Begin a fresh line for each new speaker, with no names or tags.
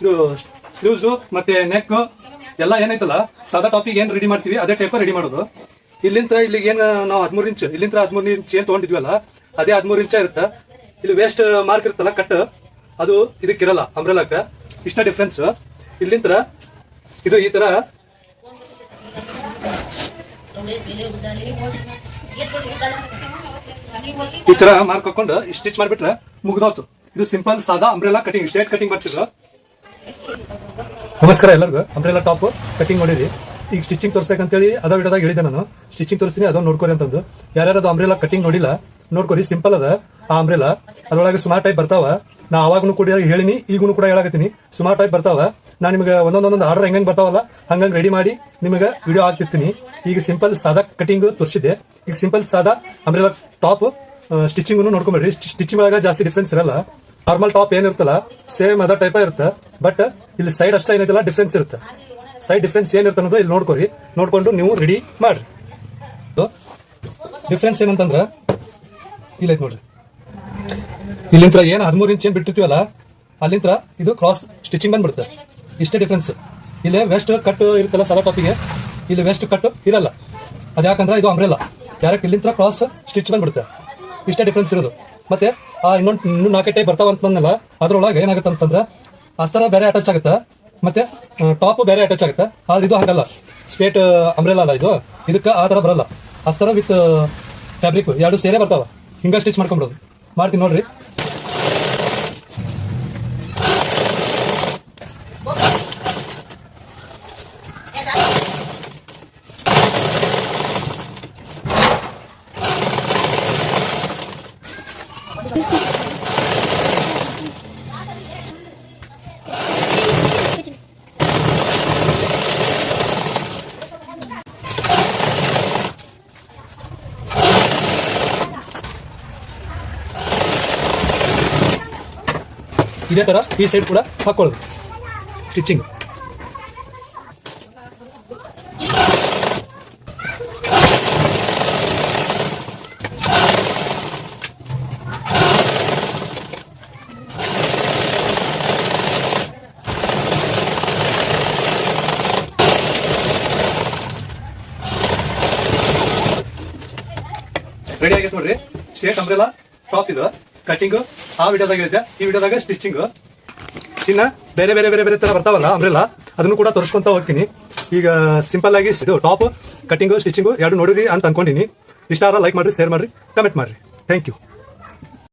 ಇದು ಸ್ಲೀವ್ಸ್ ಮತ್ತೆ ನೆಕ್ ಎಲ್ಲ ಏನೈತಲ್ಲ ಸಾದಾ ಟಾಪಿಗೆ ಏನ್ ರೆಡಿ ಮಾಡ್ತೀವಿ ಅದೇ ಟೈಪ್ ರೆಡಿ ಮಾಡೋದು. ಇಲ್ಲಿಂದ ಇಲ್ಲಿಗೆ ಏನ್ ನಾವು 13 ಇಂಚ್ ಇಲ್ಲಿಂದ 13 ಇಂಚ್ ಏನ್ ತಗೊಂಡಿದ್ವಲ್ಲ ಅದೇ 13 ಇಂಚ ಇರುತ್ತೆ. ಇಲ್ಲಿ ವೇಸ್ಟ್ ಮಾರ್ಕ್ ಇರುತ್ತಲ್ಲ ಕಟ್ ಅದು ಇದಕ್ಕಿರಲ್ಲ, ಅಂಬ್ರೆಲಾಕ ಇಷ್ಟ ಡಿಫ್ರೆನ್ಸ್. ಇಲ್ಲಿಂದ ಇದು ಈ ತರ ಮಾರ್ಕ್ ಹಾಕೊಂಡು ಸ್ಟಿಚ್ ಮಾಡ್ಬಿಟ್ರೆ ಮುಗ್ದೋತು. ಇದು ಸಿಂಪಲ್ ಸಾದಾ ಅಂಬ್ರೆಲಾ ಕಟಿಂಗ್, ಸ್ಟ್ರೇಟ್ ಕಟಿಂಗ್ ಬರ್ತಿದ್ರು. ನಮಸ್ಕಾರ ಎಲ್ಲರಿಗೂ. ಅಂಬ್ರೆಲಾ ಟಾಪ್ ಕಟಿಂಗ್ ನೋಡಿರಿ. ಈಗ ಸ್ಟಿಚಿಂಗ್ ತೋರಿಸ್ಬೇಕಂತೇಳಿ ಅದ ವಿಡಿಯೋದಾಗ ಹೇಳಿದೆ ನಾನು. ಸ್ಟಿಚಿಂಗ್ ತೋರಿಸ್ತೀನಿ, ಅದನ್ನ ನೋಡ್ಕೊರಿ ಅಂತಂದು. ಯಾರ್ಯಾರು ಅಂಬ್ರೆಲಾ ಕಟಿಂಗ್ ನೋಡಿಲ್ಲ ನೋಡ್ಕೊರಿ. ಸಿಂಪಲ್ ಅದ ಆ ಅಂಬ್ರೆಲಾ. ಅದ್ರೊಳಗೆ ಸುಮಾರು ಟೈಪ್ ಬರ್ತಾವ. ನಾ ಅವಾಗೂ ಕೂಡ ಹೇಳಿನಿ, ಈಗೂ ಕೂಡ ಹೇಳಕತ್ತೀನಿ. ಸುಮಾರು ಟೈಪ್ ಬರ್ತಾವ. ನಾನು ನಿಮ್ಗೆ ಒಂದೊಂದೊಂದು ಆರ್ಡರ್ ಹೆಂಗ್ ಬರ್ತಾವಲ್ಲ ಹಂಗಂಗ್ ರೆಡಿ ಮಾಡಿ ನಿಮಗೆ ವಿಡಿಯೋ ಹಾಕ್ತಿರ್ತೀನಿ. ಈಗ ಸಿಂಪಲ್ ಸಾದಾ ಕಟಿಂಗ್ ತೋರಿಸಿದೆ. ಈಗ ಸಿಂಪಲ್ ಸಾದಾ ಅಂಬ್ರೆಲಾ ಟಾಪ್ ಸ್ಟಿಚಿಂಗ್ ನೋಡ್ಕೊಂಡ್ಬಿಡ್ರಿ. ಸ್ಟಿಚಿಂಗ್ ಒಳಗ ಜಾಸ್ತಿ ಡಿಫ್ರೆನ್ಸ್ ಇರಲ್ಲ. ನಾರ್ಮಲ್ ಟಾಪ್ ಏನಿರುತ್ತಲ್ಲ ಸೇಮ್ ಅದ ಟೈಪ್ ಇರುತ್ತೆ. ಬಟ್ ಇಲ್ಲಿ ಸೈಡ್ ಅಷ್ಟೇ ಏನೈತಲ್ಲ ಡಿಫ್ರೆನ್ಸ್ ಇರುತ್ತೆ. ಸೈಡ್ ಡಿಫ್ರೆನ್ಸ್ ಏನಿರುತ್ತೆ ಅನ್ನೋದು ಇಲ್ಲಿ ನೋಡ್ಕೊರಿ. ನೋಡ್ಕೊಂಡು ನೀವು ರೆಡಿ ಮಾಡ್ರಿ. ಡಿಫ್ರೆನ್ಸ್ ಏನಂತಂದ್ರ ಇಲ್ಲೈತ್ ನೋಡ್ರಿ. ಇಲ್ಲಿಂತ್ರ ಏನ್ 13 ಇಂಚ್ ಏನ್ ಬಿಟ್ಟಿರ್ತೀವಲ್ಲ ಅಲ್ಲಿಂತ್ರ ಇದು ಕ್ರಾಸ್ ಸ್ಟಿಚಿಂಗ್ ಬಂದ್ಬಿಡುತ್ತೆ. ಇಷ್ಟೇ ಡಿಫ್ರೆನ್ಸ್. ಇಲ್ಲಿ ವೆಸ್ಟ್ ಕಟ್ ಇರುತ್ತಲ್ಲ ಸಾದಾ ಟಾಪಿಗೆ, ಇಲ್ಲಿ ವೆಸ್ಟ್ ಕಟ್ ಇರಲ್ಲ. ಅದ್ಯಾಕಂದ್ರೆ ಇದು ಅಂಬ್ರೆಲಾ ಡೈರೆಕ್ಟ್ ಇಲ್ಲಿಂತ್ರ ಕ್ರಾಸ್ ಸ್ಟಿಚ್ ಬಂದ್ಬಿಡುತ್ತೆ. ಇಷ್ಟೇ ಡಿಫ್ರೆನ್ಸ್ ಇರೋದು. ಮತ್ತೆ ಇನ್ನೂ 4 ಟೈಪ್ ಬರ್ತಾವ ಅಂತಂದಲ್ಲ, ಅದ್ರೊಳಗೆ ಏನಾಗುತ್ತೆ ಅಂತಂದ್ರೆ ಅಸ್ತರ ಬೇರೆ ಅಟ್ಯಾಚ್ ಆಗುತ್ತೆ, ಮತ್ತೆ ಟಾಪ್ ಬೇರೆ ಅಟ್ಯಾಚ್ ಆಗುತ್ತೆ. ಆದ್ರೆ ಇದು ಹಾಗಲ್ಲ, ಸ್ಟ್ರೇಟ್ ಅಂಬ್ರೆಲಾ ಅಲ್ಲ ಇದು. ಇದಕ್ಕೆ ಆ ತರ ಬರಲ್ಲ. ಅಸ್ತರ ವಿತ್ ಫ್ಯಾಬ್ರಿಕ್ ಎರಡು ಸೇರೆ ಬರ್ತಾವ. ಹಿಂಗ ಸ್ಟಿಚ್ ಮಾಡ್ಕೊಂಡ್ಬಿಡೋದು. ಮಾಡ್ತೀನಿ ನೋಡ್ರಿ. ಇದೇ ತರ ಈ ಸೈಡ್ ಕೂಡ ಹಾಕೊಳ್ಳೋದು ಸ್ಟಿಚಿಂಗ್. ರೆಡಿ ಆಗೈತೆ ನೋಡ್ರಿ. ಸ್ಟ್ರೇಟ್ ಅಂಬ್ರೆಲಾ ಟಾಪ್ ಇದು ಕಟಿಂಗ್ ಆ ವಿಡಿಯೋದಾಗ ಹೇಳಿದ್ದೆ. ಈ ವಿಡಿಯೋದಾಗ ಸ್ಟಿಚಿಂಗ್. ಇನ್ನ ಬೇರೆ ಬೇರೆ ಬೇರೆ ಬೇರೆ ತರ ಬರ್ತಾವಲ್ಲ ಅಂಬ್ರೆಲಾ, ಅದನ್ನು ಕೂಡ ತೋರಿಸ್ಕೊಂತ ಹೋಗ್ತೀನಿ. ಈಗ ಸಿಂಪಲ್ ಆಗಿ ಇದು ಟಾಪ್ ಕಟಿಂಗ್ ಸ್ಟಿಚಿಂಗ್ ಎರಡು ನೋಡಿರಿ ಅಂತ ಅನ್ಕೊಂಡಿನಿ. ಇಷ್ಟ ಆದ್ರೆ ಲೈಕ್ ಮಾಡ್ರಿ, ಶೇರ್ ಮಾಡ್ರಿ, ಕಮೆಂಟ್ ಮಾಡ್ರಿ. Thank you.